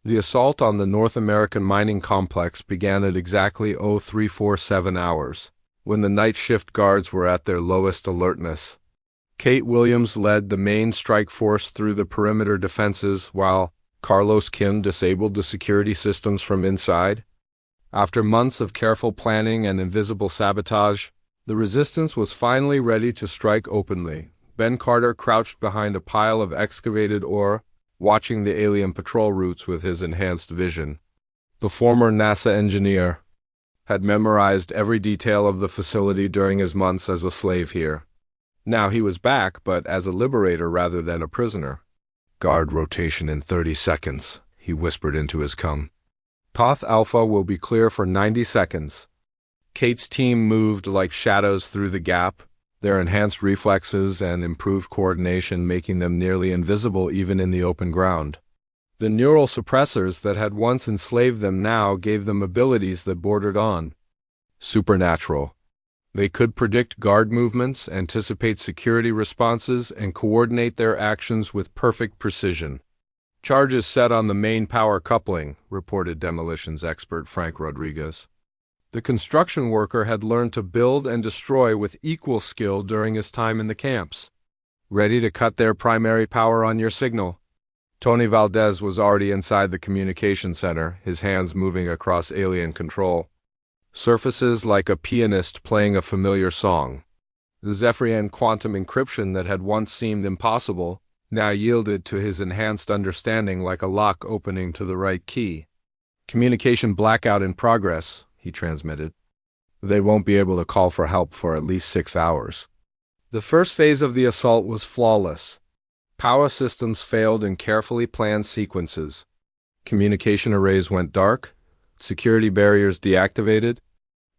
The assault on the North American mining complex began at exactly 0347 hours, when the night shift guards were at their lowest alertness. Kate Williams led the main strike force through the perimeter defenses while Carlos Kim disabled the security systems from inside. After months of careful planning and invisible sabotage, the resistance was finally ready to strike openly. Ben Carter crouched behind a pile of excavated ore, watching the alien patrol routes with his enhanced vision. The former NASA engineer had memorized every detail of the facility during his months as a slave here. Now he was back, but as a liberator rather than a prisoner. "Guard rotation in 30 seconds, he whispered into his com. Toth Alpha will be clear for 90 seconds. Kate's team moved like shadows through the gap, their enhanced reflexes and improved coordination making them nearly invisible even in the open ground. The neural suppressors that had once enslaved them now gave them abilities that bordered on supernatural. They could predict guard movements, anticipate security responses, and coordinate their actions with perfect precision. "Charges set on the main power coupling," reported demolitions expert Frank Rodriguez. The construction worker had learned to build and destroy with equal skill during his time in the camps. "Ready to cut their primary power on your signal." Tony Valdez was already inside the communication center, his hands moving across alien control surfaces like a pianist playing a familiar song. The Zephyrian quantum encryption that had once seemed impossible now yielded to his enhanced understanding like a lock opening to the right key. "Communication blackout in progress," he transmitted. "They won't be able to call for help for at least 6 hours." The first phase of the assault was flawless. Power systems failed in carefully planned sequences. Communication arrays went dark, security barriers deactivated.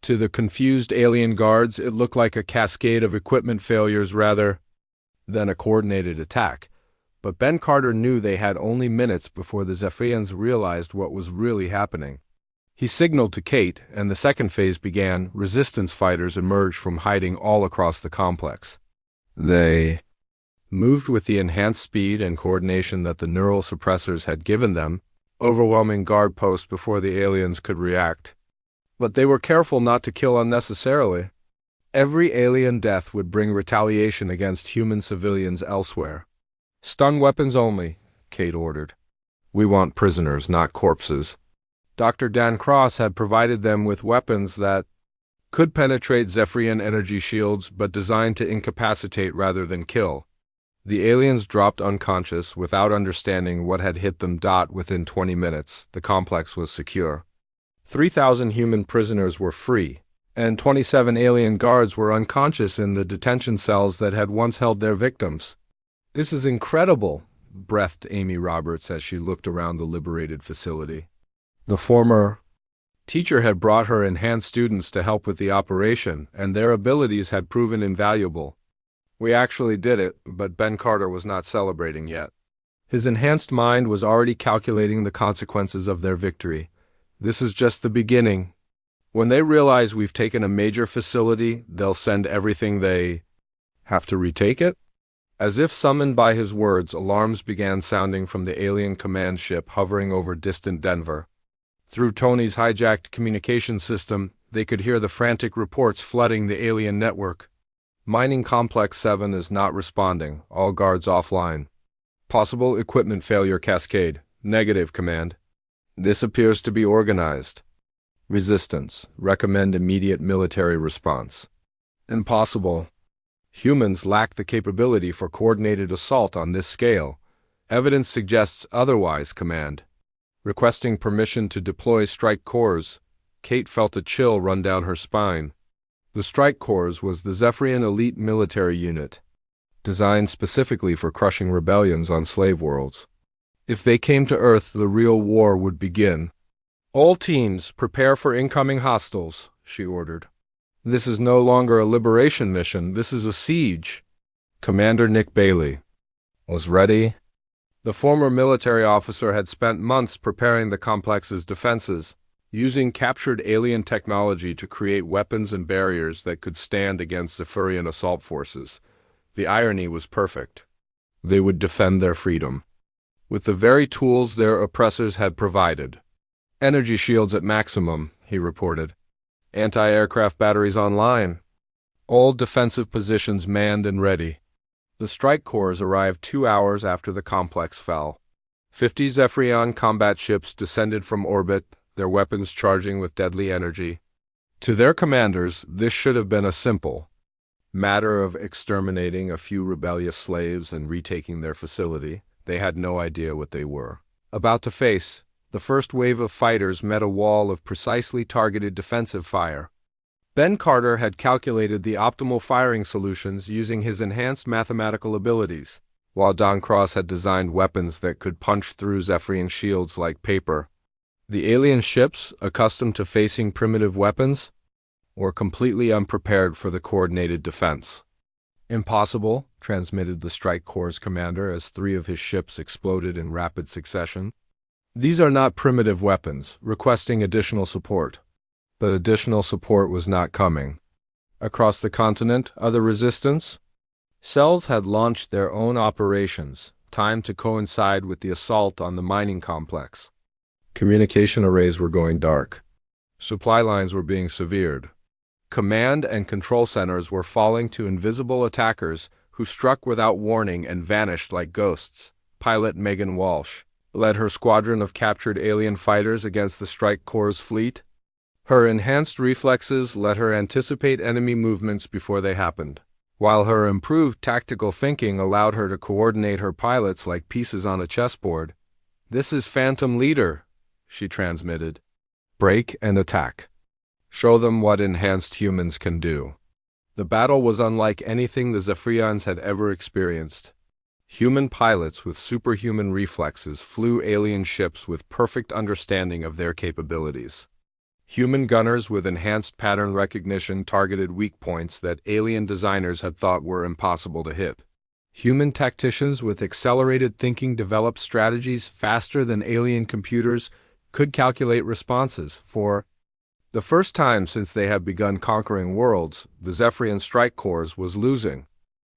To the confused alien guards, it looked like a cascade of equipment failures rather than a coordinated attack. But Ben Carter knew they had only minutes before the Zephyrians realized what was really happening. He signaled to Kate, and the second phase began. Resistance fighters emerged from hiding all across the complex. They moved with the enhanced speed and coordination that the neural suppressors had given them, overwhelming guard posts before the aliens could react. But they were careful not to kill unnecessarily. Every alien death would bring retaliation against human civilians elsewhere. "Stun weapons only," Kate ordered. "We want prisoners, not corpses." Dr. Dan Cross had provided them with weapons that could penetrate Zephyrian energy shields but designed to incapacitate rather than kill. The aliens dropped unconscious without understanding what had hit them. Within 20 minutes, the complex was secure. 3,000 human prisoners were free, and 27 alien guards were unconscious in the detention cells that had once held their victims. "This is incredible," breathed Amy Roberts as she looked around the liberated facility. The former teacher had brought her enhanced students to help with the operation, and their abilities had proven invaluable. "We actually did it," but Ben Carter was not celebrating yet. His enhanced mind was already calculating the consequences of their victory. "This is just the beginning. When they realize we've taken a major facility, they'll send everything they have to retake it." As if summoned by his words, alarms began sounding from the alien command ship hovering over distant Denver. Through Tony's hijacked communication system, they could hear the frantic reports flooding the alien network. "Mining Complex 7 is not responding. All guards offline. Possible equipment failure cascade. Negative, Command. This appears to be organized. Resistance. Recommend immediate military response. Impossible. Humans lack the capability for coordinated assault on this scale. Evidence suggests otherwise, Command. Requesting permission to deploy strike corps." Kate felt a chill run down her spine. The Strike Corps was the Zephyrian elite military unit, designed specifically for crushing rebellions on slave worlds. If they came to Earth, the real war would begin. "All teams, prepare for incoming hostiles," she ordered. "This is no longer a liberation mission, this is a siege." Commander Nick Bailey was ready. The former military officer had spent months preparing the complex's defenses, using captured alien technology to create weapons and barriers that could stand against Zephyrian assault forces. The irony was perfect. They would defend their freedom. with the very tools their oppressors had provided. Energy shields at maximum, he reported. Anti-aircraft batteries online. All defensive positions manned and ready. The strike corps arrived 2 hours after the complex fell. 50 Zephyrian combat ships descended from orbit, their weapons charging with deadly energy. To their commanders, this should have been a simple matter of exterminating a few rebellious slaves and retaking their facility. They had no idea what they were about to face. The first wave of fighters met a wall of precisely targeted defensive fire. Ben Carter had calculated the optimal firing solutions using his enhanced mathematical abilities, while Don Cross had designed weapons that could punch through Zephyrian shields like paper. The alien ships, accustomed to facing primitive weapons, were completely unprepared for the coordinated defense. "Impossible," transmitted the Strike Corps' commander as 3 of his ships exploded in rapid succession. "These are not primitive weapons, requesting additional support." But additional support was not coming. Across the continent, other resistance cells had launched their own operations, timed to coincide with the assault on the mining complex. Communication arrays were going dark. Supply lines were being severed. Command and control centers were falling to invisible attackers who struck without warning and vanished like ghosts. Pilot Megan Walsh led her squadron of captured alien fighters against the Strike Corps' fleet. Her enhanced reflexes let her anticipate enemy movements before they happened, while her improved tactical thinking allowed her to coordinate her pilots like pieces on a chessboard. "This is Phantom Leader," she transmitted. "Break and attack. Show them what enhanced humans can do." The battle was unlike anything the Zephyrians had ever experienced. Human pilots with superhuman reflexes flew alien ships with perfect understanding of their capabilities. Human gunners with enhanced pattern recognition targeted weak points that alien designers had thought were impossible to hit. Human tacticians with accelerated thinking developed strategies faster than alien computers could calculate responses. For the first time since they had begun conquering worlds, the Zephyrian Strike Corps was losing.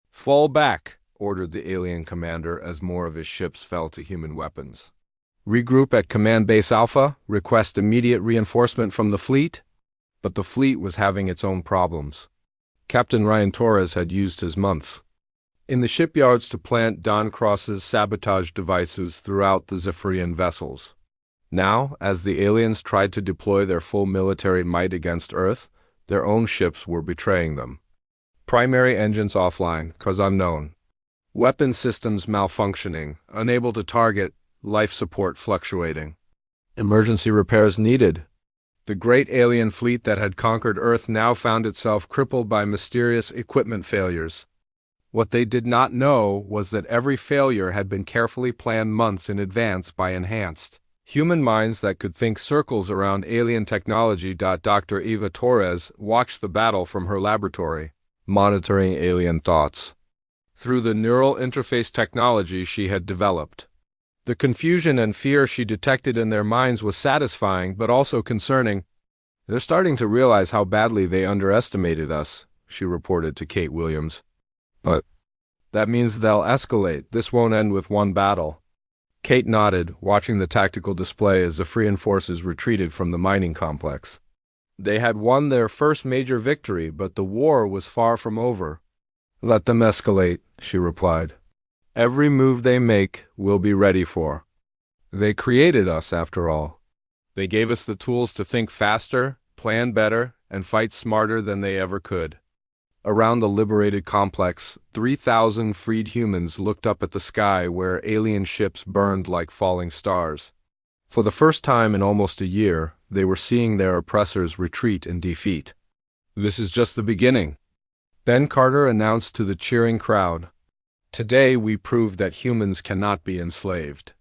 "Fall back," ordered the alien commander as more of his ships fell to human weapons. "Regroup at Command Base Alpha, request immediate reinforcement from the fleet." But the fleet was having its own problems. Captain Ryan Torres had used his months in the shipyards to plant Don Cross's sabotage devices throughout the Zephyrian vessels. Now, as the aliens tried to deploy their full military might against Earth, their own ships were betraying them. Primary engines offline, cause unknown. Weapon systems malfunctioning, unable to target, life support fluctuating. Emergency repairs needed. The great alien fleet that had conquered Earth now found itself crippled by mysterious equipment failures. What they did not know was that every failure had been carefully planned months in advance by enhanced human minds that could think circles around alien technology. Dr. Eva Torres watched the battle from her laboratory, monitoring alien thoughts through the neural interface technology she had developed. The confusion and fear she detected in their minds was satisfying but also concerning. "They're starting to realize how badly they underestimated us," she reported to Kate Williams. "But that means they'll escalate. This won't end with one battle." Kate nodded, watching the tactical display as the Zephyrian forces retreated from the mining complex. They had won their first major victory, but the war was far from over. "Let them escalate," she replied. "Every move they make, we'll be ready for. They created us, after all. They gave us the tools to think faster, plan better, and fight smarter than they ever could." Around the liberated complex, 3,000 freed humans looked up at the sky where alien ships burned like falling stars. For the first time in almost a year, they were seeing their oppressors retreat in defeat. "This is just the beginning," Ben Carter announced to the cheering crowd. "Today we proved that humans cannot be enslaved.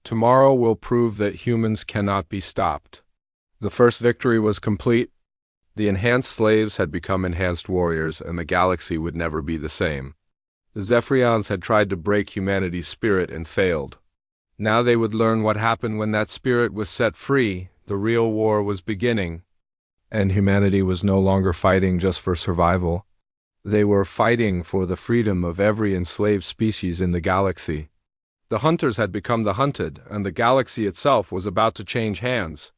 Tomorrow we'll prove that humans cannot be stopped." The first victory was complete. The enhanced slaves had become enhanced warriors, and the galaxy would never be the same. The Zephyrians had tried to break humanity's spirit and failed. Now they would learn what happened when that spirit was set free. The real war was beginning, and humanity was no longer fighting just for survival. They were fighting for the freedom of every enslaved species in the galaxy. The hunters had become the hunted, and the galaxy itself was about to change hands.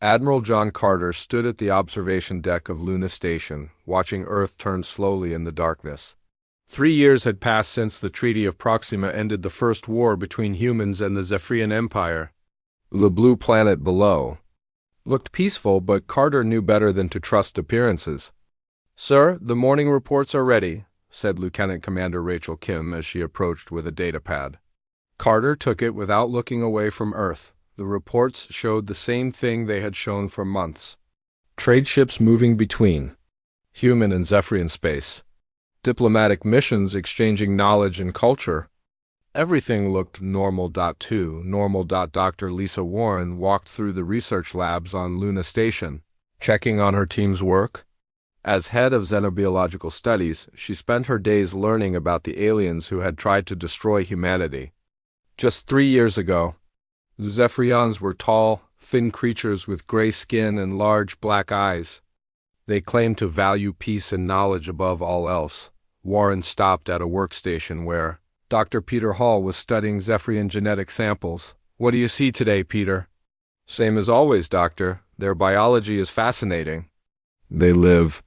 Admiral John Carter stood at the observation deck of Luna Station, watching Earth turn slowly in the darkness. 3 years had passed since the Treaty of Proxima ended the first war between humans and the Zephyrian Empire. The blue planet below looked peaceful, but Carter knew better than to trust appearances. "Sir, the morning reports are ready," said Lieutenant Commander Rachel Kim as she approached with a datapad. Carter took it without looking away from Earth. The reports showed the same thing they had shown for months. Trade ships moving between human and Zephyrian space. Diplomatic missions exchanging knowledge and culture. Everything looked normal. Normal. Dr. Lisa Warren walked through the research labs on Luna Station, checking on her team's work. As head of xenobiological studies, she spent her days learning about the aliens who had tried to destroy humanity. Just 3 years ago, the Zephyrians were tall, thin creatures with gray skin and large black eyes. They claimed to value peace and knowledge above all else. Warren stopped at a workstation where Dr. Peter Hall was studying Zephyrian genetic samples. "What do you see today, Peter?" "Same as always, Doctor. Their biology is fascinating. They live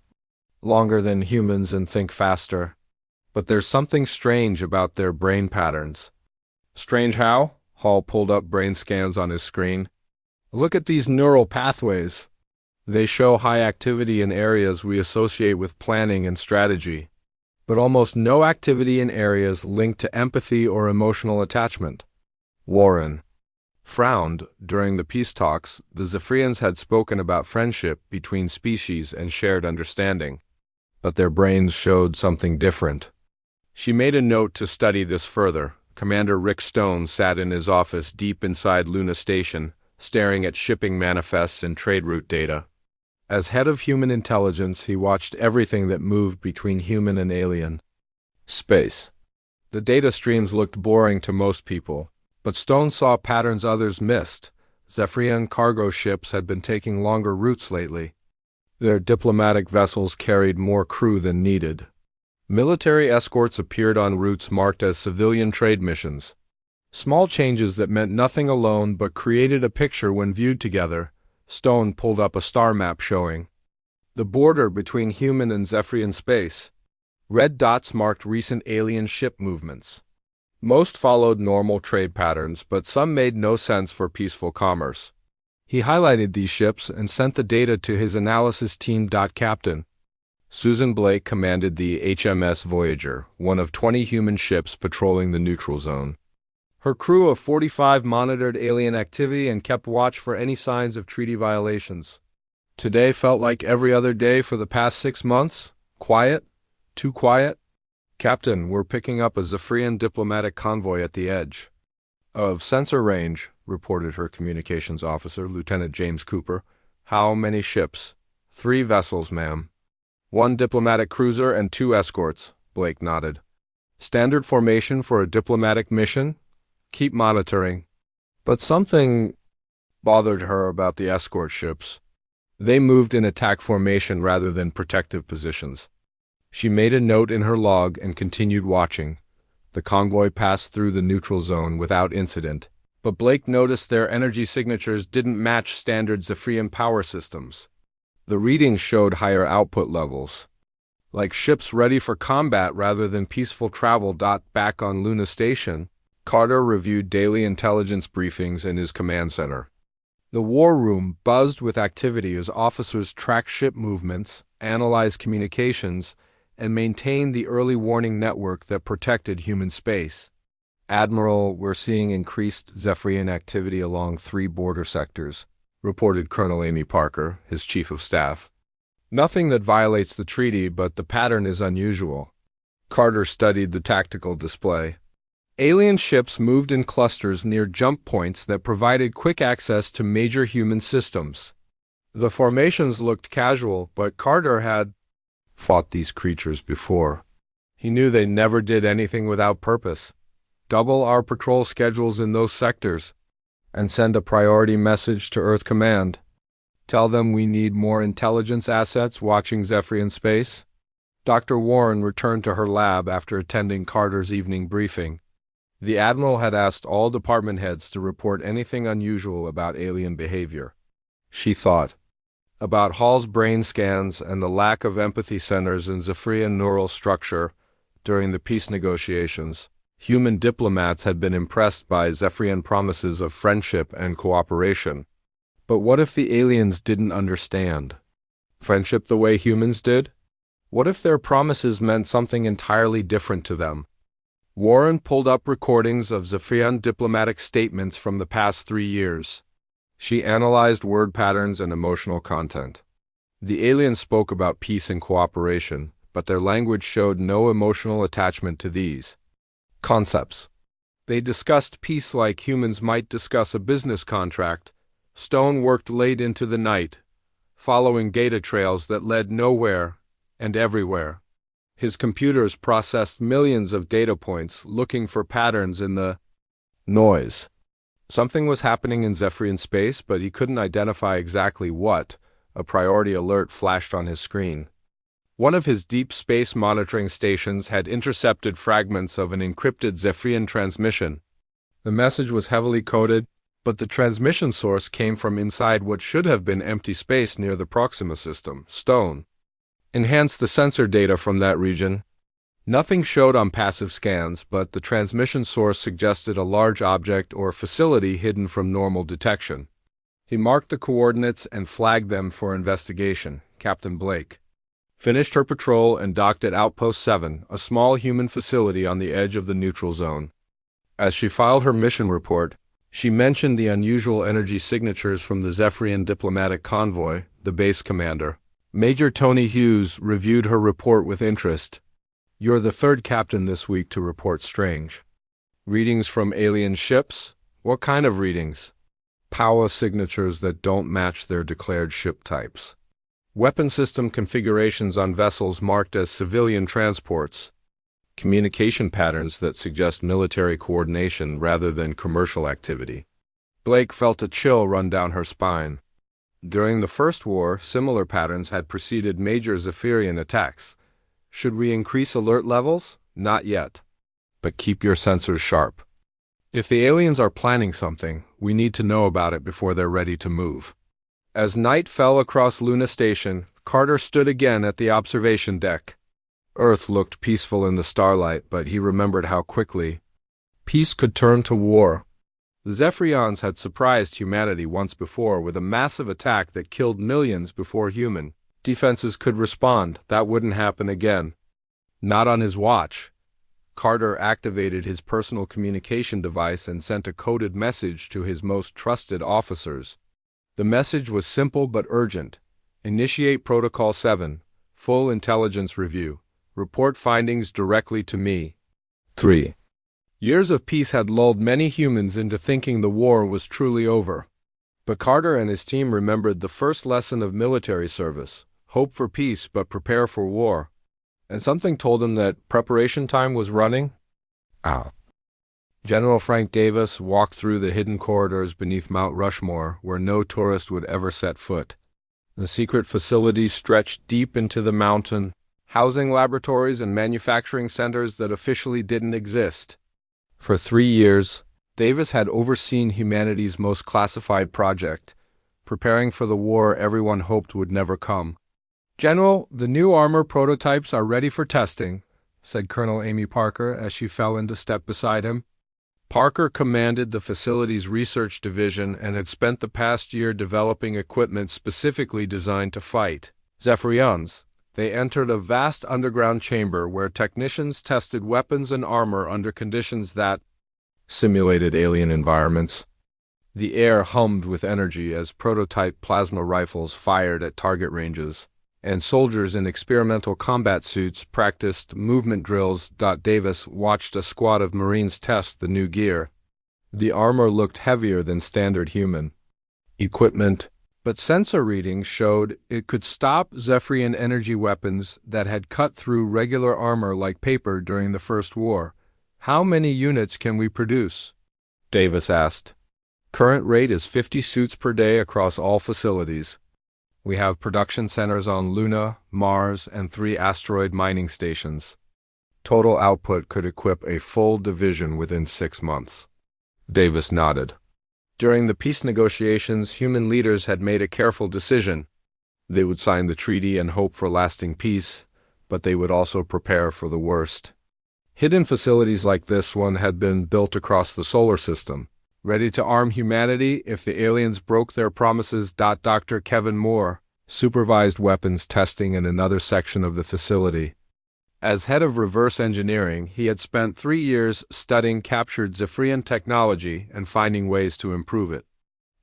longer than humans and think faster. But there's something strange about their brain patterns." "Strange how?" Hall pulled up brain scans on his screen. "Look at these neural pathways. They show high activity in areas we associate with planning and strategy, but almost no activity in areas linked to empathy or emotional attachment." Warren frowned. During the peace talks, the Zephyrians had spoken about friendship between species and shared understanding, but their brains showed something different. She made a note to study this further. Commander Rick Stone sat in his office deep inside Luna Station, staring at shipping manifests and trade route data. As head of human intelligence, he watched everything that moved between human and alien space. The data streams looked boring to most people, but Stone saw patterns others missed. Zephyrian cargo ships had been taking longer routes lately. Their diplomatic vessels carried more crew than needed. Military escorts appeared on routes marked as civilian trade missions. Small changes that meant nothing alone but created a picture when viewed together. Stone pulled up a star map showing the border between human and Zephyrian space. Red dots marked recent alien ship movements. Most followed normal trade patterns, but some made no sense for peaceful commerce. He highlighted these ships and sent the data to his analysis team. Captain Susan Blake commanded the HMS Voyager, one of 20 human ships patrolling the neutral zone. Her crew of 45 monitored alien activity and kept watch for any signs of treaty violations. Today felt like every other day for the past 6 months. Quiet. Too quiet. "Captain, we're picking up a Zephyrian diplomatic convoy at the edge of sensor range," reported her communications officer, Lieutenant James Cooper. "How many ships?" "3 vessels, ma'am. 1 diplomatic cruiser and 2 escorts," Blake nodded. "Standard formation for a diplomatic mission? Keep monitoring." But something bothered her about the escort ships. They moved in attack formation rather than protective positions. She made a note in her log and continued watching. The convoy passed through the neutral zone without incident, but Blake noticed their energy signatures didn't match standard Zephyrian power systems. The readings showed higher output levels, like ships ready for combat rather than peaceful travel. Back on Luna Station, Carter reviewed daily intelligence briefings in his command center. The war room buzzed with activity as officers tracked ship movements, analyzed communications, and maintained the early warning network that protected human space. "Admiral, we're seeing increased Zephyrian activity along 3 border sectors," reported Colonel Amy Parker, his chief of staff. "Nothing that violates the treaty, but the pattern is unusual." Carter studied the tactical display. Alien ships moved in clusters near jump points that provided quick access to major human systems. The formations looked casual, but Carter had fought these creatures before. He knew they never did anything without purpose. "Double our patrol schedules in those sectors, and send a priority message to Earth Command. Tell them we need more intelligence assets watching Zephyrian space." Dr. Warren returned to her lab after attending Carter's evening briefing. The Admiral had asked all department heads to report anything unusual about alien behavior. She thought about Hall's brain scans and the lack of empathy centers in Zephyrian neural structure during the peace negotiations. Human diplomats had been impressed by Zephyrian promises of friendship and cooperation. But what if the aliens didn't understand friendship the way humans did? What if their promises meant something entirely different to them? Warren pulled up recordings of Zephyrian diplomatic statements from the past 3 years. She analyzed word patterns and emotional content. The aliens spoke about peace and cooperation, but their language showed no emotional attachment to these concepts. They discussed peace like humans might discuss a business contract. Stone worked late into the night, following data trails that led nowhere and everywhere. His computers processed millions of data points, looking for patterns in the noise. Something was happening in Zephyrian space, but he couldn't identify exactly what. A priority alert flashed on his screen. One of his deep space monitoring stations had intercepted fragments of an encrypted Zephyrian transmission. The message was heavily coded, but the transmission source came from inside what should have been empty space near the Proxima system. Stone enhanced the sensor data from that region. Nothing showed on passive scans, but the transmission source suggested a large object or facility hidden from normal detection. He marked the coordinates and flagged them for investigation. Captain Blake finished her patrol and docked at Outpost 7, a small human facility on the edge of the neutral zone. As she filed her mission report, she mentioned the unusual energy signatures from the Zephyrian diplomatic convoy. The base commander, Major Tony Hughes, reviewed her report with interest. "You're the third captain this week to report strange readings from alien ships." "What kind of readings?" "Power signatures that don't match their declared ship types. Weapon system configurations on vessels marked as civilian transports. Communication patterns that suggest military coordination rather than commercial activity." Blake felt a chill run down her spine. During the First War, similar patterns had preceded major Zephyrian attacks. Should we increase alert levels? Not yet. But keep your sensors sharp. If the aliens are planning something, we need to know about it before they're ready to move. As night fell across Luna Station, Carter stood again at the observation deck. Earth looked peaceful in the starlight, but he remembered how quickly peace could turn to war. The Zephyrians had surprised humanity once before with a massive attack that killed millions before human defenses could respond. That wouldn't happen again. Not on his watch. Carter activated his personal communication device and sent a coded message to his most trusted officers. The message was simple but urgent. "Initiate Protocol 7. Full intelligence review. Report findings directly to me." 3. Years of peace had lulled many humans into thinking the war was truly over. But Carter and his team remembered the first lesson of military service: hope for peace but prepare for war. And something told him that preparation time was running out. General Frank Davis walked through the hidden corridors beneath Mount Rushmore, where no tourist would ever set foot. The secret facilities stretched deep into the mountain, housing laboratories and manufacturing centers that officially didn't exist. For 3 years, Davis had overseen humanity's most classified project, preparing for the war everyone hoped would never come. "General, the new armor prototypes are ready for testing," said Colonel Amy Parker as she fell into step beside him. Parker commanded the facility's research division and had spent the past year developing equipment specifically designed to fight Zephyrians. They entered a vast underground chamber where technicians tested weapons and armor under conditions that simulated alien environments. The air hummed with energy as prototype plasma rifles fired at target ranges, and soldiers in experimental combat suits practiced movement drills. Davis watched a squad of Marines test the new gear. The armor looked heavier than standard human equipment, but sensor readings showed it could stop Zephyrian energy weapons that had cut through regular armor like paper during the First War. "How many units can we produce?" Davis asked. "Current rate is 50 suits per day across all facilities. We have production centers on Luna, Mars, and 3 asteroid mining stations." Total output could equip a full division within 6 months. Davis nodded. During the peace negotiations, human leaders had made a careful decision. They would sign the treaty and hope for lasting peace, but they would also prepare for the worst. Hidden facilities like this one had been built across the solar system, ready to arm humanity if the aliens broke their promises. Dr. Kevin Moore supervised weapons testing in another section of the facility. As head of reverse engineering, he had spent 3 years studying captured Zephyrian technology and finding ways to improve it.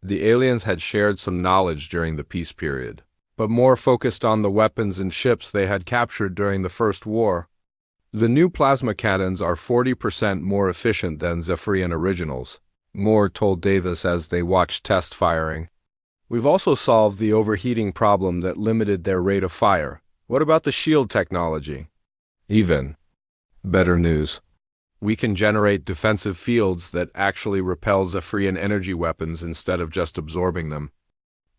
The aliens had shared some knowledge during the peace period, but more focused on the weapons and ships they had captured during the First War. The new plasma cannons are 40% more efficient than Zephyrian originals, Moore told Davis as they watched test firing. We've also solved the overheating problem that limited their rate of fire. What about the shield technology? Even better news. We can generate defensive fields that actually repel Zephyrian energy weapons instead of just absorbing them.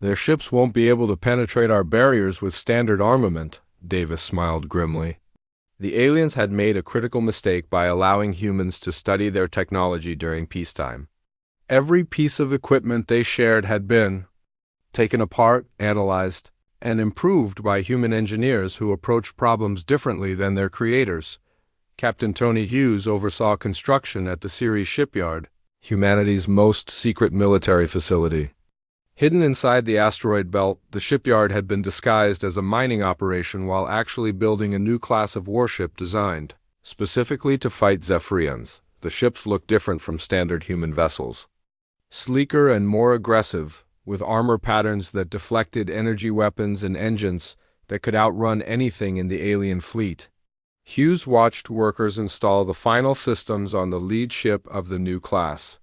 Their ships won't be able to penetrate our barriers with standard armament, Davis smiled grimly. The aliens had made a critical mistake by allowing humans to study their technology during peacetime. Every piece of equipment they shared had been taken apart, analyzed, and improved by human engineers who approached problems differently than their creators. Captain Tony Hughes oversaw construction at the Ceres shipyard, humanity's most secret military facility. Hidden inside the asteroid belt, the shipyard had been disguised as a mining operation while actually building a new class of warship designed specifically to fight Zephyrians. The ships looked different from standard human vessels. Sleeker and more aggressive, with armor patterns that deflected energy weapons and engines that could outrun anything in the alien fleet. Hughes watched workers install the final systems on the lead ship of the new class.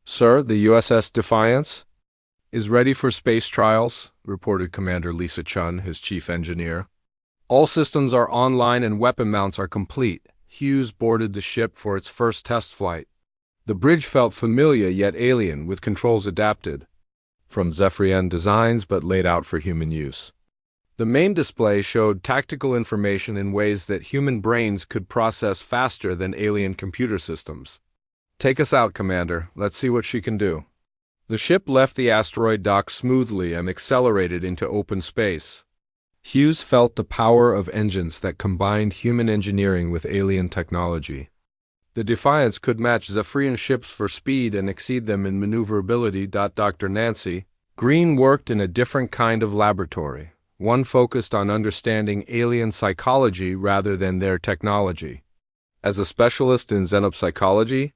"Sir, the USS Defiance is ready for space trials," reported Commander Lisa Chun, his chief engineer. "All systems are online and weapon mounts are complete." Hughes boarded the ship for its first test flight. The bridge felt familiar yet alien, with controls adapted from Zephyrian designs but laid out for human use. The main display showed tactical information in ways that human brains could process faster than alien computer systems. "Take us out, Commander. Let's see what she can do." The ship left the asteroid dock smoothly and accelerated into open space. Hughes felt the power of engines that combined human engineering with alien technology. The Defiance could match Zephyrian ships for speed and exceed them in maneuverability. Dr. Nancy Green worked in a different kind of laboratory, one focused on understanding alien psychology rather than their technology. As a specialist in xenopsychology,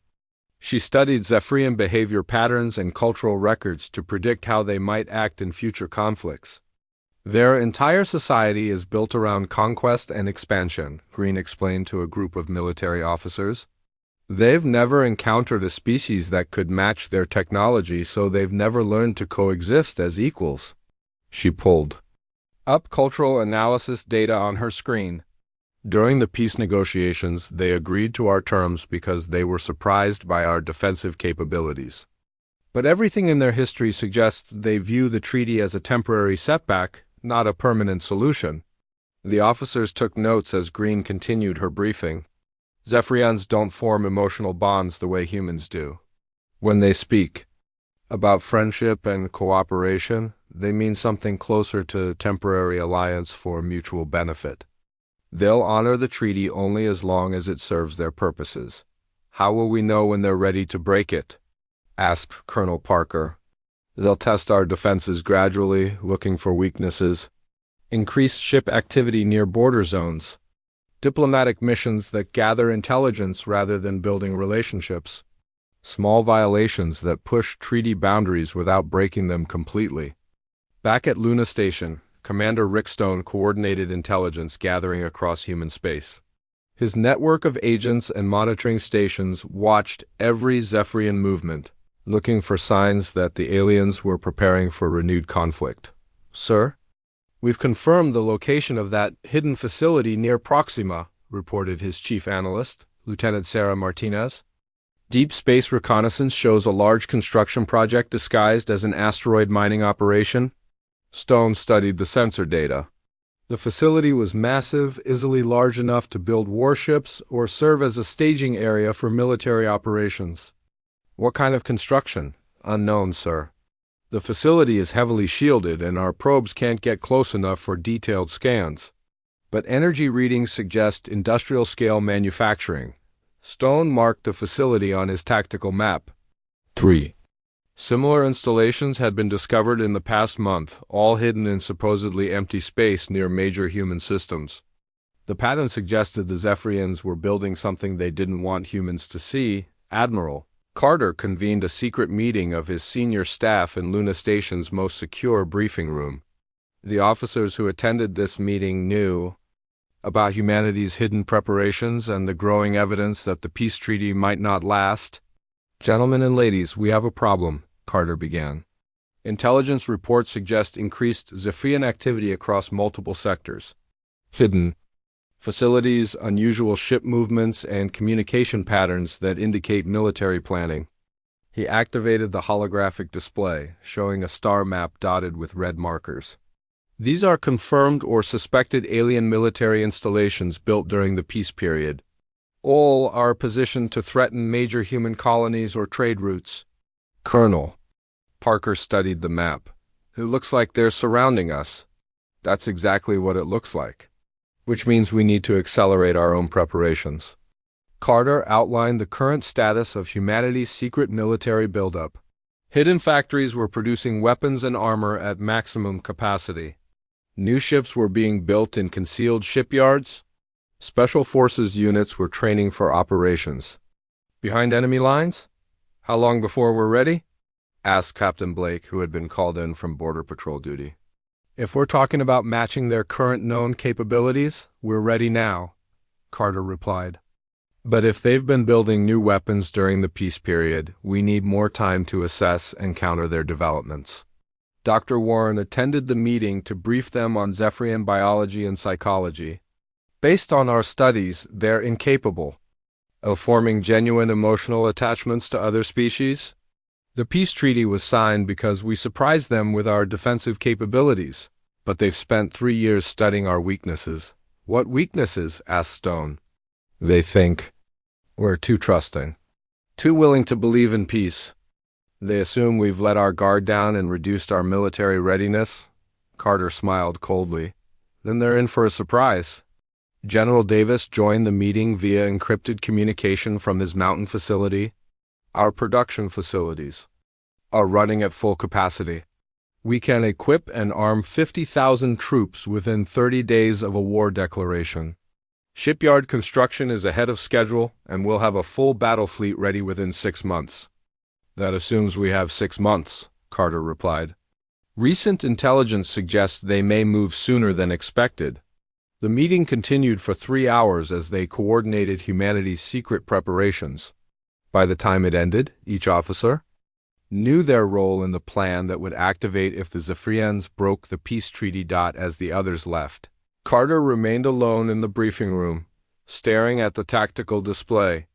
she studied Zephyrian behavior patterns and cultural records to predict how they might act in future conflicts. "Their entire society is built around conquest and expansion," Green explained to a group of military officers. "They've never encountered a species that could match their technology, so they've never learned to coexist as equals." She pulled up cultural analysis data on her screen. "During the peace negotiations, they agreed to our terms because they were surprised by our defensive capabilities. But everything in their history suggests they view the treaty as a temporary setback, not a permanent solution." The officers took notes as Green continued her briefing. "Zephyrians don't form emotional bonds the way humans do. When they speak about friendship and cooperation, they mean something closer to temporary alliance for mutual benefit. They'll honor the treaty only as long as it serves their purposes." "How will we know when they're ready to break it?" asked Colonel Parker. "They'll test our defenses gradually, looking for weaknesses. Increase ship activity near border zones. Diplomatic missions that gather intelligence rather than building relationships. Small violations that push treaty boundaries without breaking them completely." Back at Luna Station, Commander Rick Stone coordinated intelligence gathering across human space. His network of agents and monitoring stations watched every Zephyrian movement, looking for signs that the aliens were preparing for renewed conflict. "Sir, we've confirmed the location of that hidden facility near Proxima," reported his chief analyst, Lieutenant Sarah Martinez. "Deep space reconnaissance shows a large construction project disguised as an asteroid mining operation." Stone studied the sensor data. The facility was massive, easily large enough to build warships or serve as a staging area for military operations. What kind of construction? Unknown, sir. The facility is heavily shielded and our probes can't get close enough for detailed scans. But energy readings suggest industrial-scale manufacturing. Stone marked the facility on his tactical map. 3. Similar installations had been discovered in the past month, all hidden in supposedly empty space near major human systems. The pattern suggested the Zephyrians were building something they didn't want humans to see. Admiral Carter convened a secret meeting of his senior staff in Luna Station's most secure briefing room. The officers who attended this meeting knew about humanity's hidden preparations and the growing evidence that the peace treaty might not last. "Gentlemen and ladies, we have a problem," Carter began. "Intelligence reports suggest increased Zephyrian activity across multiple sectors. Hidden facilities, unusual ship movements, and communication patterns that indicate military planning." He activated the holographic display, showing a star map dotted with red markers. "These are confirmed or suspected alien military installations built during the peace period. All are positioned to threaten major human colonies or trade routes." "Colonel," Parker studied the map. "It looks like they're surrounding us." "That's exactly what it looks like. Which means we need to accelerate our own preparations." Carter outlined the current status of humanity's secret military buildup. Hidden factories were producing weapons and armor at maximum capacity. New ships were being built in concealed shipyards. Special forces units were training for operations. "Behind enemy lines? How long before we're ready?" asked Captain Blake, who had been called in from Border Patrol duty. "If we're talking about matching their current known capabilities, we're ready now," Carter replied. "But if they've been building new weapons during the peace period, we need more time to assess and counter their developments." Dr. Warren attended the meeting to brief them on Zephyrian biology and psychology. "Based on our studies, they're incapable of forming genuine emotional attachments to other species. The peace treaty was signed because we surprised them with our defensive capabilities, but they've spent 3 years studying our weaknesses." "What weaknesses?" asked Stone. "They think we're too trusting, too willing to believe in peace. They assume we've let our guard down and reduced our military readiness." Carter smiled coldly. "Then they're in for a surprise." General Davis joined the meeting via encrypted communication from his mountain facility. "Our production facilities are running at full capacity. We can equip and arm 50,000 troops within 30 days of a war declaration. Shipyard construction is ahead of schedule, and we'll have a full battle fleet ready within 6 months." "That assumes we have 6 months," Carter replied. "Recent intelligence suggests they may move sooner than expected." The meeting continued for 3 hours as they coordinated humanity's secret preparations. By the time it ended, each officer knew their role in the plan that would activate if the Zephyrians broke the peace treaty. As the others left, Carter remained alone in the briefing room, staring at the tactical display.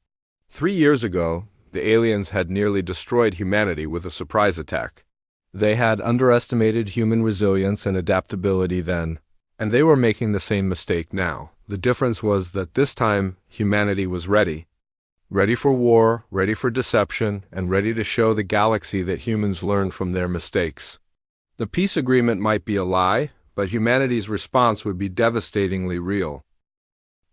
3 years ago, the aliens had nearly destroyed humanity with a surprise attack. They had underestimated human resilience and adaptability then, and they were making the same mistake now. The difference was that this time humanity was ready. Ready for war, ready for deception, and ready to show the galaxy that humans learned from their mistakes. The peace agreement might be a lie, but humanity's response would be devastatingly real.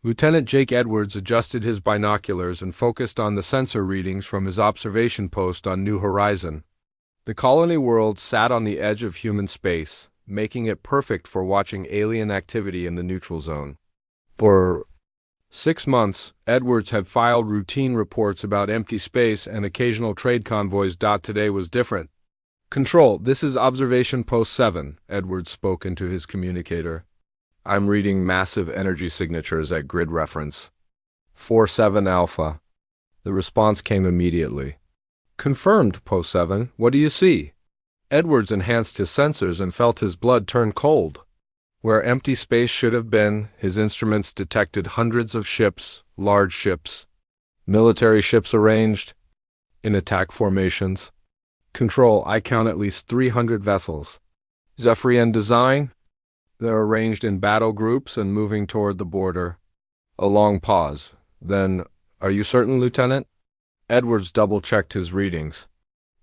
Lieutenant Jake Edwards adjusted his binoculars and focused on the sensor readings from his observation post on New Horizon. The colony world sat on the edge of human space, making it perfect for watching alien activity in the neutral zone. For 6 months, Edwards had filed routine reports about empty space and occasional trade convoys. Today was different. "Control, this is Observation Post 7, Edwards spoke into his communicator. "I'm reading massive energy signatures at grid reference 47 Alpha. The response came immediately. "Confirmed, Post 7. What do you see?" Edwards enhanced his sensors and felt his blood turn cold. Where empty space should have been, his instruments detected hundreds of ships, large ships, military ships arranged in attack formations. "Control, I count at least 300 vessels. Zephyrian design?" They're arranged in battle groups and moving toward the border. A long pause. Then, are you certain, Lieutenant? Edwards double-checked his readings.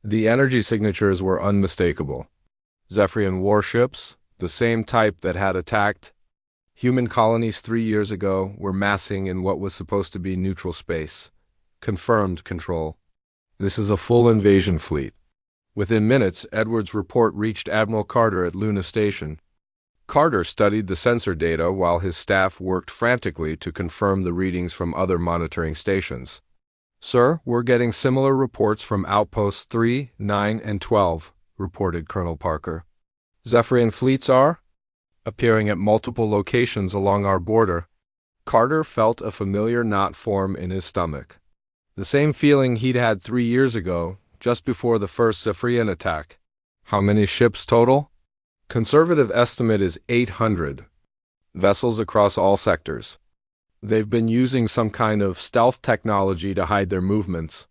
The energy signatures were unmistakable. Zephyrian warships, the same type that had attacked human colonies 3 years ago, were massing in what was supposed to be neutral space. Confirmed control. This is a full invasion fleet. Within minutes, Edwards' report reached Admiral Carter at Luna Station. Carter studied the sensor data while his staff worked frantically to confirm the readings from other monitoring stations. Sir, we're getting similar reports from Outposts 3, 9, and 12, reported Colonel Parker. Zephyrian fleets are appearing at multiple locations along our border. Carter felt a familiar knot form in his stomach. The same feeling he'd had 3 years ago, just before the first Zephyrian attack. How many ships total? Conservative estimate is 800. Vessels across all sectors. They've been using some kind of stealth technology to hide their movements.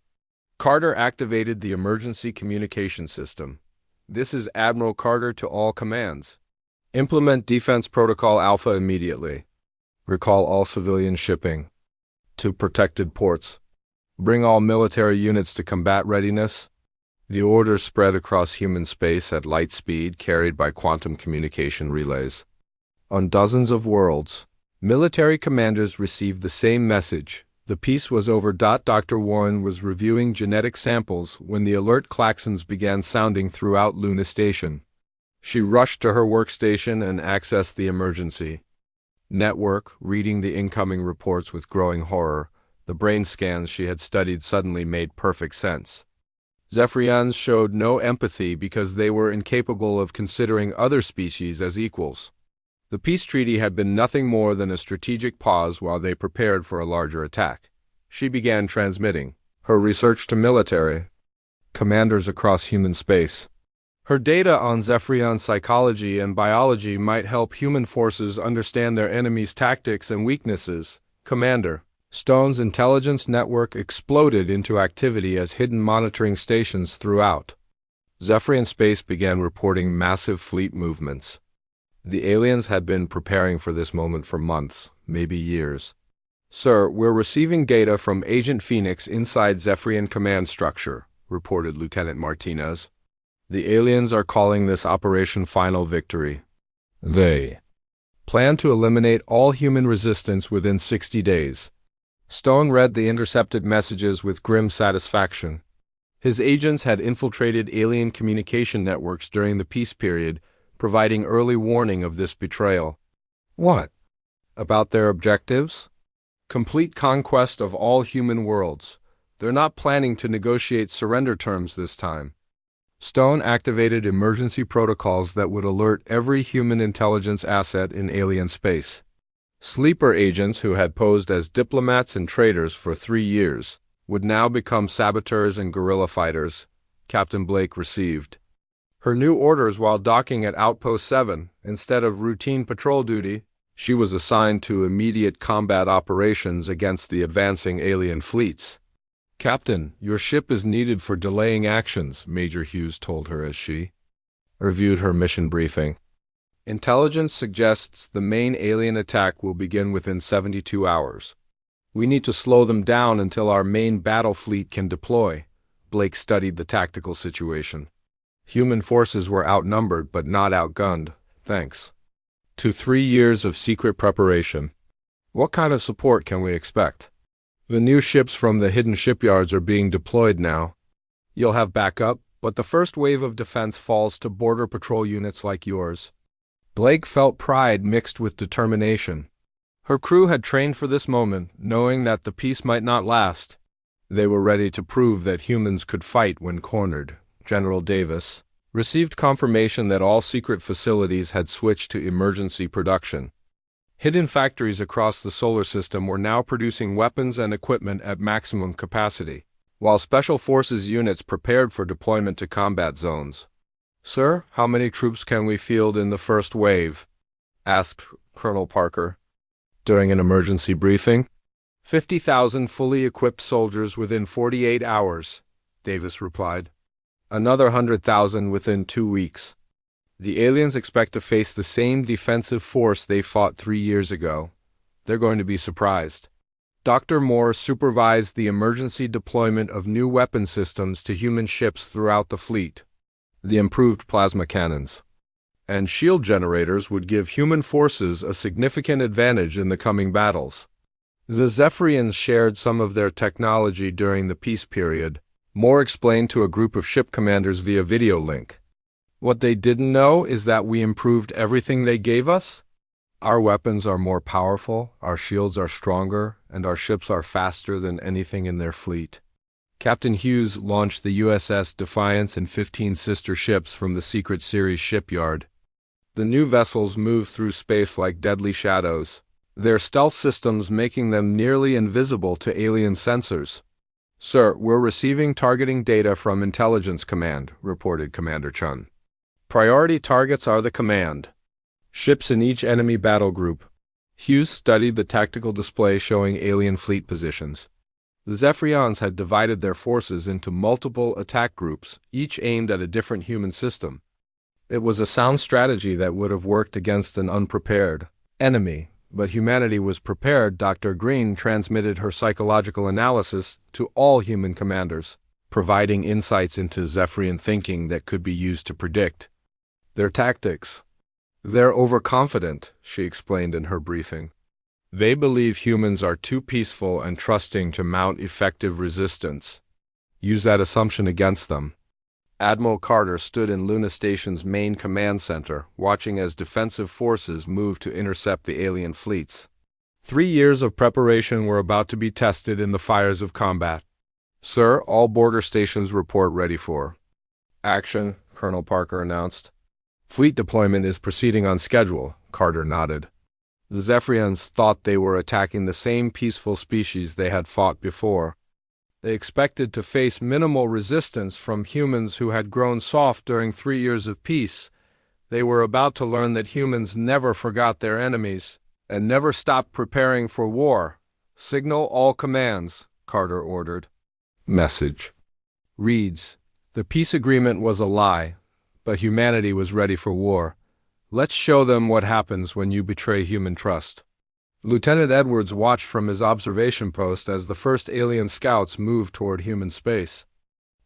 Carter activated the emergency communication system. This is Admiral Carter to all commands. Implement Defense Protocol Alpha immediately. Recall all civilian shipping to protected ports. Bring all military units to combat readiness. The orders spread across human space at light speed, carried by quantum communication relays. On dozens of worlds, military commanders received the same message. The peace was over. Dr. Warren was reviewing genetic samples when the alert klaxons began sounding throughout Luna Station. She rushed to her workstation and accessed the emergency network, reading the incoming reports with growing horror. The brain scans she had studied suddenly made perfect sense. Zephyrians showed no empathy because they were incapable of considering other species as equals. The peace treaty had been nothing more than a strategic pause while they prepared for a larger attack. She began transmitting her research to military commanders across human space. Her data on Zephyrian psychology and biology might help human forces understand their enemies' tactics and weaknesses. Commander, Stone's intelligence network exploded into activity as hidden monitoring stations throughout Zephyrian space began reporting massive fleet movements. The aliens had been preparing for this moment for months, maybe years. Sir, we're receiving data from Agent Phoenix inside Zephyrian command structure, reported Lieutenant Martinez. The aliens are calling this Operation Final Victory. They plan to eliminate all human resistance within 60 days. Stone read the intercepted messages with grim satisfaction. His agents had infiltrated alien communication networks during the peace period, providing early warning of this betrayal. What? About their objectives? Complete conquest of all human worlds. They're not planning to negotiate surrender terms this time. Stone activated emergency protocols that would alert every human intelligence asset in alien space. Sleeper agents who had posed as diplomats and traitors for 3 years would now become saboteurs and guerrilla fighters. Captain Blake received her new orders while docking at Outpost 7. Instead of routine patrol duty, she was assigned to immediate combat operations against the advancing alien fleets. Captain, your ship is needed for delaying actions, Major Hughes told her as she reviewed her mission briefing. Intelligence suggests the main alien attack will begin within 72 hours. We need to slow them down until our main battle fleet can deploy. Blake studied the tactical situation. Human forces were outnumbered but not outgunned, thanks to 3 years of secret preparation. What kind of support can we expect? The new ships from the hidden shipyards are being deployed now. You'll have backup, but the first wave of defense falls to border patrol units like yours. Blake felt pride mixed with determination. Her crew had trained for this moment, knowing that the peace might not last. They were ready to prove that humans could fight when cornered. General Davis received confirmation that all secret facilities had switched to emergency production. Hidden factories across the solar system were now producing weapons and equipment at maximum capacity, while Special Forces units prepared for deployment to combat zones. Sir, how many troops can we field in the first wave? Asked Colonel Parker during an emergency briefing. 50,000 fully equipped soldiers within 48 hours, Davis replied. Another 100,000 within 2 weeks. The aliens expect to face the same defensive force they fought 3 years ago. They're going to be surprised. Dr. Moore supervised the emergency deployment of new weapon systems to human ships throughout the fleet. The improved plasma cannons and shield generators would give human forces a significant advantage in the coming battles. The Zephyrians shared some of their technology during the peace period. Moore explained to a group of ship commanders via video link. What they didn't know is that we improved everything they gave us. Our weapons are more powerful, our shields are stronger, and our ships are faster than anything in their fleet. Captain Hughes launched the USS Defiance and 15 sister ships from the Secret Series shipyard. The new vessels move through space like deadly shadows, their stealth systems making them nearly invisible to alien sensors. "Sir, we're receiving targeting data from Intelligence Command," reported Commander Chun. "Priority targets are the command ships in each enemy battle group." Hughes studied the tactical display showing alien fleet positions. The Zephyrians had divided their forces into multiple attack groups, each aimed at a different human system. It was a sound strategy that would have worked against an unprepared enemy, but humanity was prepared. Dr. Green transmitted her psychological analysis to all human commanders, providing insights into Zephyrian thinking that could be used to predict their tactics. "They're overconfident," she explained in her briefing. "They believe humans are too peaceful and trusting to mount effective resistance. Use that assumption against them." Admiral Carter stood in Luna Station's main command center, watching as defensive forces moved to intercept the alien fleets. 3 years of preparation were about to be tested in the fires of combat. "Sir, all border stations report ready for action," Colonel Parker announced. "Fleet deployment is proceeding on schedule," Carter nodded. The Zephyrians thought they were attacking the same peaceful species they had fought before. They expected to face minimal resistance from humans who had grown soft during 3 years of peace. They were about to learn that humans never forgot their enemies and never stopped preparing for war. "Signal all commands," Carter ordered. Message reads, "The peace agreement was a lie, but humanity was ready for war. Let's show them what happens when you betray human trust." Lieutenant Edwards watched from his observation post as the first alien scouts moved toward human space.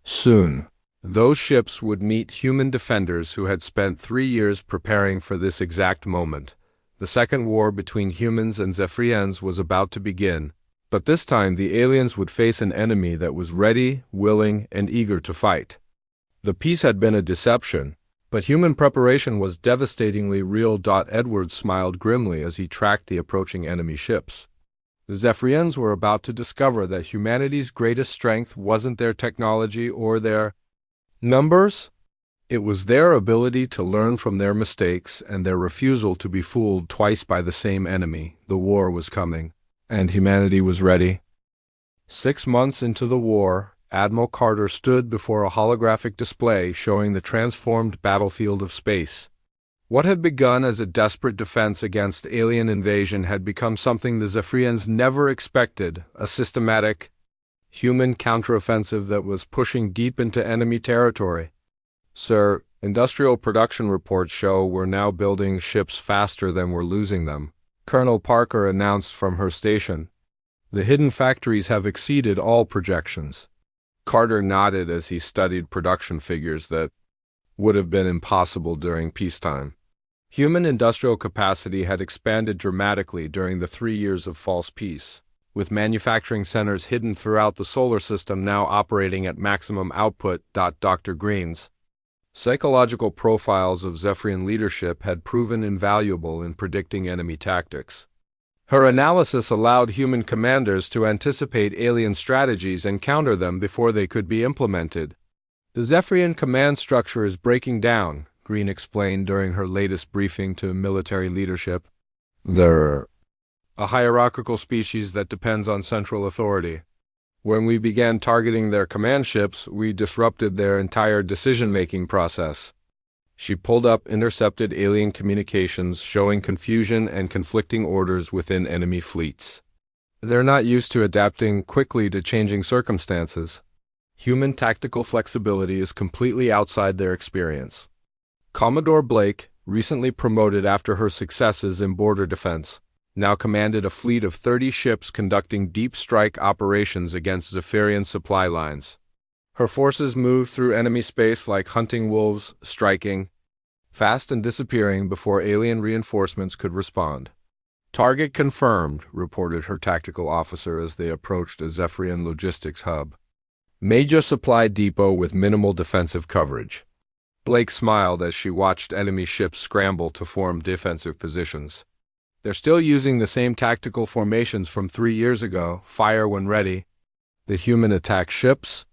Soon, those ships would meet human defenders who had spent 3 years preparing for this exact moment. The second war between humans and Zephyrians was about to begin, but this time the aliens would face an enemy that was ready, willing, and eager to fight. The peace had been a deception, but human preparation was devastatingly real. Edwards smiled grimly as he tracked the approaching enemy ships. The Zephyrians were about to discover that humanity's greatest strength wasn't their technology or their numbers. It was their ability to learn from their mistakes and their refusal to be fooled twice by the same enemy. The war was coming, and humanity was ready. 6 months into the war, Admiral Carter stood before a holographic display showing the transformed battlefield of space. What had begun as a desperate defense against alien invasion had become something the Zephyrians never expected, a systematic, human counteroffensive that was pushing deep into enemy territory. "Sir, industrial production reports show we're now building ships faster than we're losing them," Colonel Parker announced from her station. "The hidden factories have exceeded all projections." Carter nodded as he studied production figures that would have been impossible during peacetime. Human industrial capacity had expanded dramatically during the 3 years of false peace, with manufacturing centers hidden throughout the solar system now operating at maximum output. Dr. Green's psychological profiles of Zephyrian leadership had proven invaluable in predicting enemy tactics. Her analysis allowed human commanders to anticipate alien strategies and counter them before they could be implemented. "The Zephyrian command structure is breaking down," Green explained during her latest briefing to military leadership. "They're a hierarchical species that depends on central authority. When we began targeting their command ships, we disrupted their entire decision-making process." She pulled up intercepted alien communications showing confusion and conflicting orders within enemy fleets. "They're not used to adapting quickly to changing circumstances. Human tactical flexibility is completely outside their experience." Commodore Blake, recently promoted after her successes in border defense, now commanded a fleet of 30 ships conducting deep strike operations against Zephyrian supply lines. Her forces moved through enemy space like hunting wolves, striking fast and disappearing before alien reinforcements could respond. "Target confirmed," reported her tactical officer as they approached a Zephyrian logistics hub. "Major supply depot with minimal defensive coverage." Blake smiled as she watched enemy ships scramble to form defensive positions. "They're still using the same tactical formations from 3 years ago, fire when ready." The human attack ships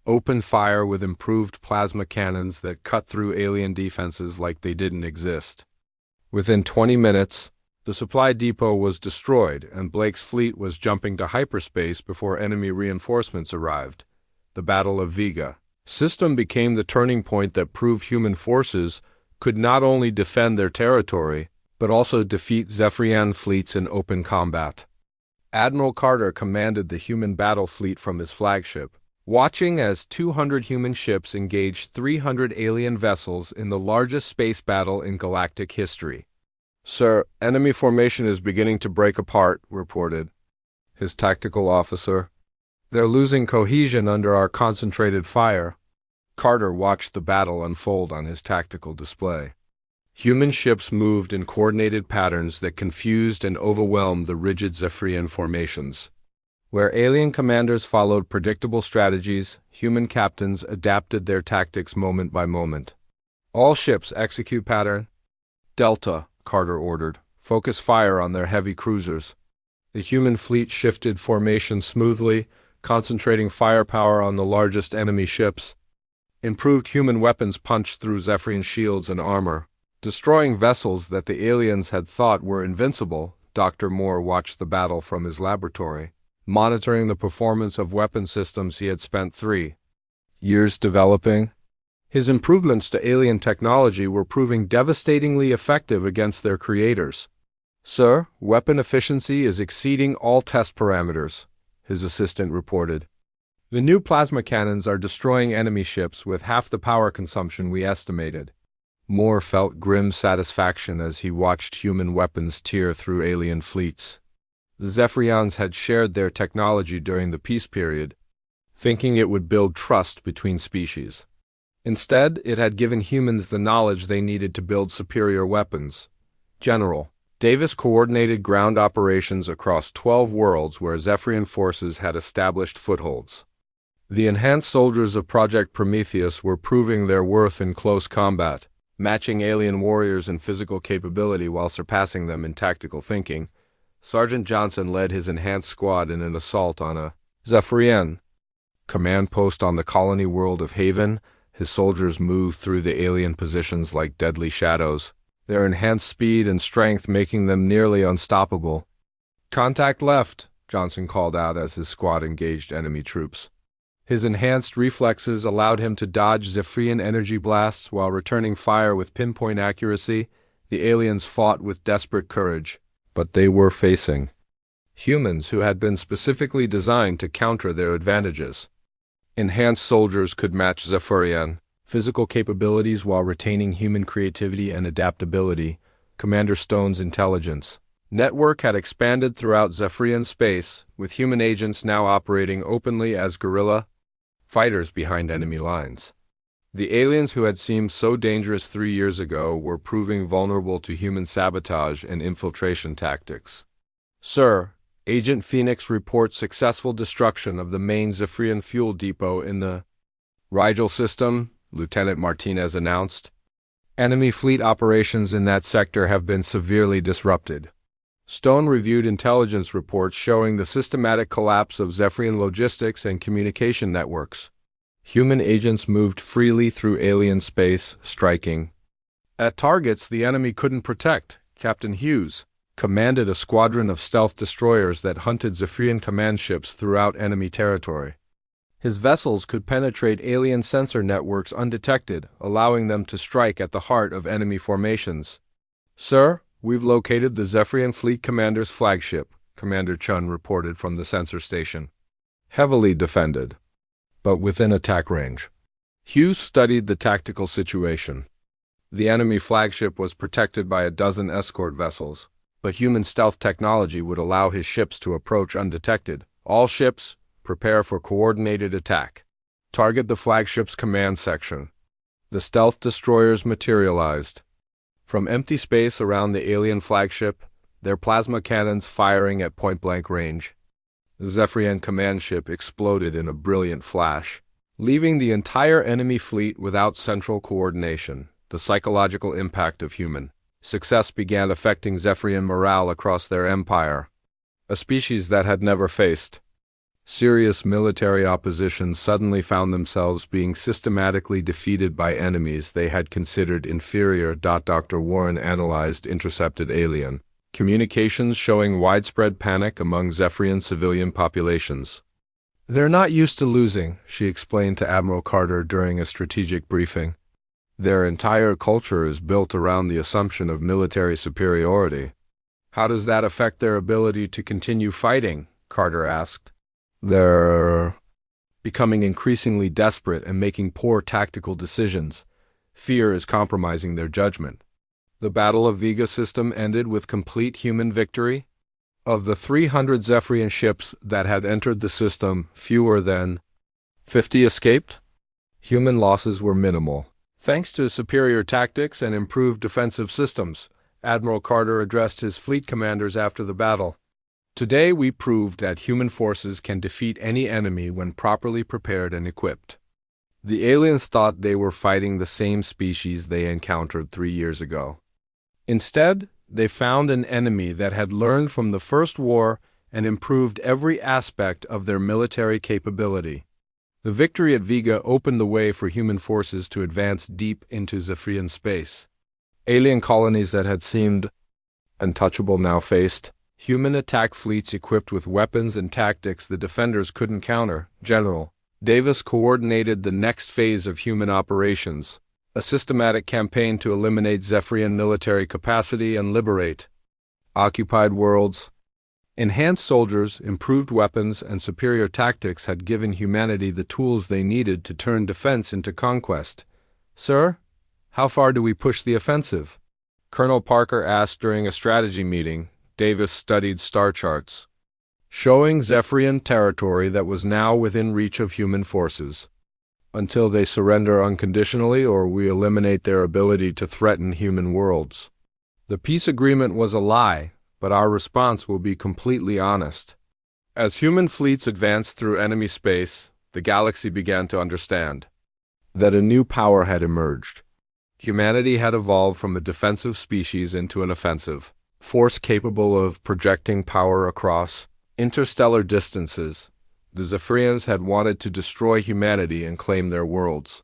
opened fire with improved plasma cannons that cut through alien defenses like they didn't exist. Within 20 minutes, the supply depot was destroyed, and Blake's fleet was jumping to hyperspace before enemy reinforcements arrived. The Battle of Vega system became the turning point that proved human forces could not only defend their territory, but also defeat Zephyrian fleets in open combat. Admiral Carter commanded the human battle fleet from his flagship, watching as 200 human ships engaged 300 alien vessels in the largest space battle in galactic history. "Sir, enemy formation is beginning to break apart," reported his tactical officer. "They're losing cohesion under our concentrated fire." Carter watched the battle unfold on his tactical display. Human ships moved in coordinated patterns that confused and overwhelmed the rigid Zephyrian formations. Where alien commanders followed predictable strategies, human captains adapted their tactics moment by moment. "All ships execute pattern Delta," Carter ordered. "Focus fire on their heavy cruisers." The human fleet shifted formation smoothly, concentrating firepower on the largest enemy ships. Improved human weapons punched through Zephyrian shields and armor, destroying vessels that the aliens had thought were invincible. Dr. Moore watched the battle from his laboratory, monitoring the performance of weapon systems he had spent 3 years developing. His improvements to alien technology were proving devastatingly effective against their creators. "Sir, weapon efficiency is exceeding all test parameters," his assistant reported. "The new plasma cannons are destroying enemy ships with half the power consumption we estimated." Moore felt grim satisfaction as he watched human weapons tear through alien fleets. The Zephyrians had shared their technology during the peace period, thinking it would build trust between species. Instead, it had given humans the knowledge they needed to build superior weapons. General Davis coordinated ground operations across 12 worlds where Zephyrian forces had established footholds. The enhanced soldiers of Project Prometheus were proving their worth in close combat, matching alien warriors in physical capability while surpassing them in tactical thinking. Sergeant Johnson led his enhanced squad in an assault on a Zephyrian command post on the colony world of Haven. His soldiers moved through the alien positions like deadly shadows, their enhanced speed and strength making them nearly unstoppable. "Contact left," Johnson called out as his squad engaged enemy troops. His enhanced reflexes allowed him to dodge Zephyrian energy blasts while returning fire with pinpoint accuracy. The aliens fought with desperate courage, but they were facing humans who had been specifically designed to counter their advantages. Enhanced soldiers could match Zephyrian physical capabilities while retaining human creativity and adaptability. Commander Stone's intelligence network had expanded throughout Zephyrian space, with human agents now operating openly as guerrilla fighters behind enemy lines. The aliens who had seemed so dangerous 3 years ago were proving vulnerable to human sabotage and infiltration tactics. "Sir, Agent Phoenix reports successful destruction of the main Zephyrian fuel depot in the Rigel system," Lieutenant Martinez announced. "Enemy fleet operations in that sector have been severely disrupted." Stone reviewed intelligence reports showing the systematic collapse of Zephyrian logistics and communication networks. Human agents moved freely through alien space, striking at targets the enemy couldn't protect. Captain Hughes commanded a squadron of stealth destroyers that hunted Zephyrian command ships throughout enemy territory. His vessels could penetrate alien sensor networks undetected, allowing them to strike at the heart of enemy formations. "Sir, we've located the Zephyrian Fleet Commander's flagship," Commander Chun reported from the sensor station. "Heavily defended, but within attack range." Hughes studied the tactical situation. The enemy flagship was protected by a dozen escort vessels, but human stealth technology would allow his ships to approach undetected. All ships, prepare for coordinated attack. Target the flagship's command section. The stealth destroyers materialized. From empty space around the alien flagship, their plasma cannons firing at point-blank range. The Zephyrian command ship exploded in a brilliant flash, leaving the entire enemy fleet without central coordination. The psychological impact of human success began affecting Zephyrian morale across their empire. A species that had never faced serious military opposition suddenly found themselves being systematically defeated by enemies they had considered inferior. Dr. Warren analyzed intercepted alien communications showing widespread panic among Zephyrian civilian populations. "They're not used to losing," she explained to Admiral Carter during a strategic briefing. "Their entire culture is built around the assumption of military superiority." "How does that affect their ability to continue fighting?" Carter asked. "They're becoming increasingly desperate and making poor tactical decisions. Fear is compromising their judgment." The Battle of Vega system ended with complete human victory. Of the 300 Zephyrian ships that had entered the system, fewer than 50 escaped. Human losses were minimal, thanks to superior tactics and improved defensive systems. Admiral Carter addressed his fleet commanders after the battle. "Today we proved that human forces can defeat any enemy when properly prepared and equipped." The aliens thought they were fighting the same species they encountered 3 years ago. Instead, they found an enemy that had learned from the first war and improved every aspect of their military capability. The victory at Vega opened the way for human forces to advance deep into Zephyrian space. Alien colonies that had seemed untouchable now faced human attack fleets equipped with weapons and tactics the defenders couldn't counter. General Davis coordinated the next phase of human operations, a systematic campaign to eliminate Zephyrian military capacity and liberate occupied worlds. Enhanced soldiers, improved weapons, and superior tactics had given humanity the tools they needed to turn defense into conquest. "Sir, how far do we push the offensive?" Colonel Parker asked during a strategy meeting. Davis studied star charts, showing Zephyrian territory that was now within reach of human forces. "Until they surrender unconditionally or we eliminate their ability to threaten human worlds." The peace agreement was a lie, but our response will be completely honest. As human fleets advanced through enemy space, the galaxy began to understand that a new power had emerged. Humanity had evolved from a defensive species into an offensive force capable of projecting power across interstellar distances. The Zephyrians had wanted to destroy humanity and claim their worlds.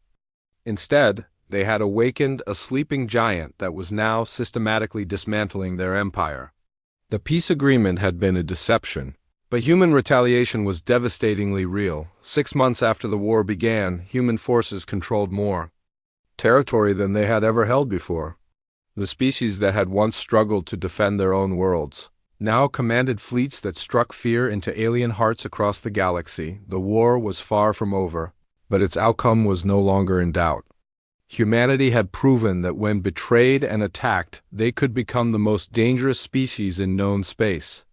Instead, they had awakened a sleeping giant that was now systematically dismantling their empire. The peace agreement had been a deception, but human retaliation was devastatingly real. 6 months after the war began, human forces controlled more territory than they had ever held before. The species that had once struggled to defend their own worlds now commanded fleets that struck fear into alien hearts across the galaxy. The war was far from over, but its outcome was no longer in doubt. Humanity had proven that when betrayed and attacked, they could become the most dangerous species in known space.